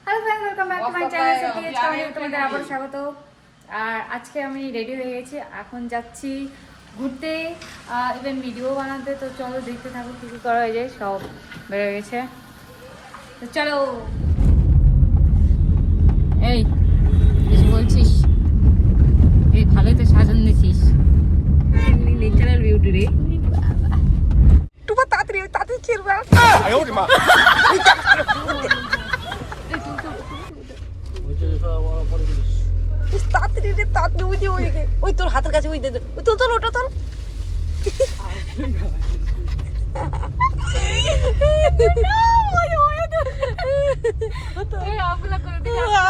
Hello friends, welcome back to my channel. CPH চ্যানেলে তোমাদের আবার স্বাগত। আর আজকে আমি রেডি হয়ে গেছি, এখন যাচ্ছি ঘুরতে, ইভেন ভিডিও বানাতে। তো চলো দেখতে থাকো কী কী করা হয়ে যায়। সব বেরো গেছে, তো চলো। এই কিছু বলছিস? এই ভালোই তো সাজান দিছিস, ন্যাচারাল বিউটি রে। টুপা তাড়াতাড়ি তাড়াতাড়ি ছিড়বা। আয় ওরে মা। তাড়াতাড়ি রে তাড়াতাড়ি ওই তোর হাতের কাছে ওই দে ওই তোর ওটা তোর।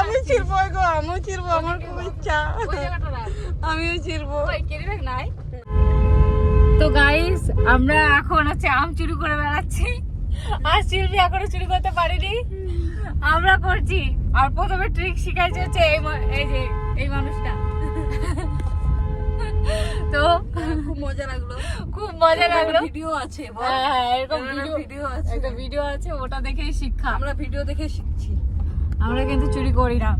আমি ছিড়বো গো, আমিও ছিড়বো, আমার খুব ইচ্ছা, আমিও ছিড়বো। তো গাইস, আমরা এখন হচ্ছে আম চুরি করে বেড়াচ্ছি, আর শিল্পী এখনো চুরি করতে পারিনি, আমরা করছি। আর প্রথমে ট্রিক শিখাইছে হচ্ছে এই মানুষটা। তো খুব মজা লাগলো, খুব মজা লাগলো। ভিডিও আছে, হ্যাঁ এরকম ভিডিও আছে, একটা ভিডিও আছে, ওটা দেখেই শিক্ষা। আমরা ভিডিও দেখে শিখছি, আমরা কিন্তু চুরি করি না।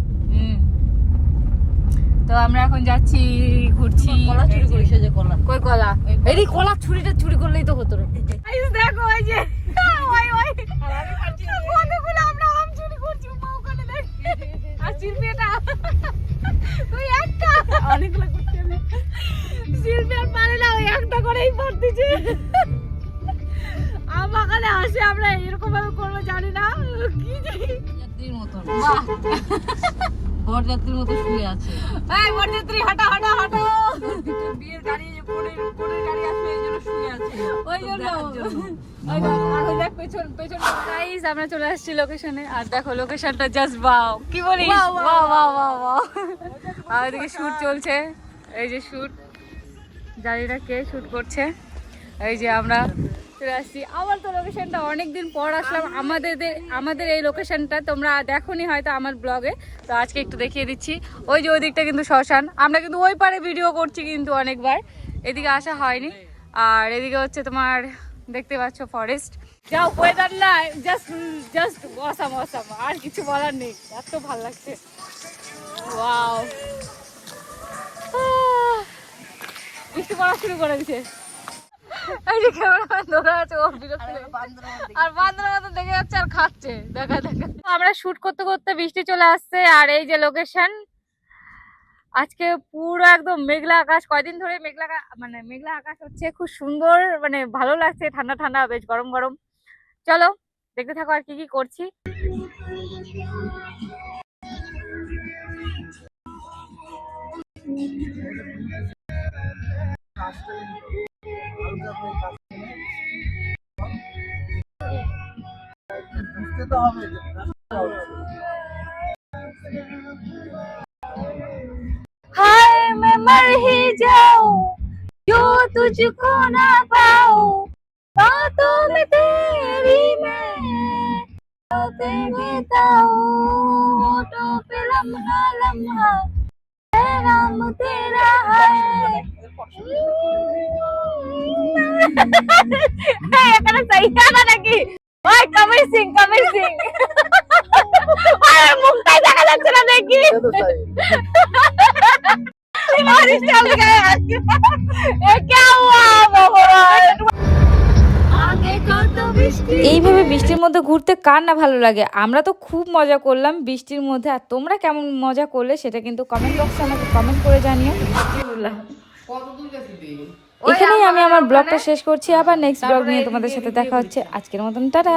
তো আমরা এখন যাচ্ছি, ঘুরছি। কলা চুরি করি, সে যে কলা, কই কলা? এই কলা ছুরিটা চুরি করলেই তো হতো রে। দেখো ওই যে ওই ওই কতগুলো আমরা আম চুরি করছি, মা ওখানে দেখ। আর শিল্পী এটা তুই একটা অনেকগুলো করছি আমি। শিল্পী আর পারে না, ওই একটা করেই পড়তেছে। আম বাগানে আসে, আমরা এরকম ভাবে করবো জানি না কি যাত্রীর মতন, বরযাত্রীর মতো শুয়ে আছে। এই বরযাত্রী হাঁটা হাঁটা হাঁটো। বিয়ের গাড়ি, পরের গাড়ি আসবে, এই জন্য শুয়ে আছে, ওই জন্য। গাইস, আমরা চলে আসছি লোকেশনে, আর দেখো লোকেশনটা জাস্ট ওয়াও। কি বলিস? Wow wow wow wow. আর এদিকে শুট চলছে, এই যে শুট, জানিনা কে শুট করছে। এই যে আমরা চলে আসছি। আমার তো লোকেশনটা অনেকদিন পর আসলাম। আমাদের এই লোকেশনটা তোমরা দেখোনি হয়তো আমার ব্লগে, তো আজকে একটু দেখিয়ে দিচ্ছি। ওই যে ওই দিকটা কিন্তু শ্মশান, আমরা কিন্তু ওই পারে ভিডিও করছি কিন্তু অনেকবার, এদিকে আসা হয়নি। আর এদিকে হচ্ছে তোমার দেখতে পাচ্ছ ফরেস্ট। যাও, ওয়েদার না জাস্ট অসাম অসাম, আর কিছু বলার নেই, এত ভালো লাগছে। ওয়াও, বৃষ্টি পড়া শুরু করে দিচ্ছে। এই যে ক্যামেরাম্যান ধরে আছে, ওর বিরক্ত, আর বান্দরের মতো দেখে যাচ্ছে আর খাচ্ছে। দেখা দেখা আমরা শুট করতে করতে বৃষ্টি চলে আসছে। আর এই যে লোকেশন, আজকে পুরো একদম মেঘলা আকাশ, কয়দিন ধরে মেঘলা আকাশ হচ্ছে, খুব সুন্দর, মানে ভালো লাগছে, ঠান্ডা ঠান্ডা, বেশ গরম গরম। চলো দেখতে থাকো আর কি কি করছি। हाय मैं मर ही जाऊं जो तुझको ना पाऊं, बातों में तेरी मैं बिताऊं, होठों पे लम्हा लम्हा नाम तेरा है। এখানে সহি গানা নাকি? ওই কবির সিং আরে মুখটাই দেখা যাচ্ছে না দেখি। এইভাবে বৃষ্টির মধ্যে ঘুরতে কার না ভালো লাগে? আমরা তো খুব মজা করলাম বৃষ্টির মধ্যে। আর তোমরা কেমন মজা করলে সেটা কিন্তু কমেন্ট বক্সে আমাকে কমেন্ট করে জানিও। এখানেই আমি আমার ব্লগটা শেষ করছি, আবার নেক্সট ব্লগ নিয়ে তোমাদের সাথে দেখা হচ্ছে। আজকের মতন টাটা।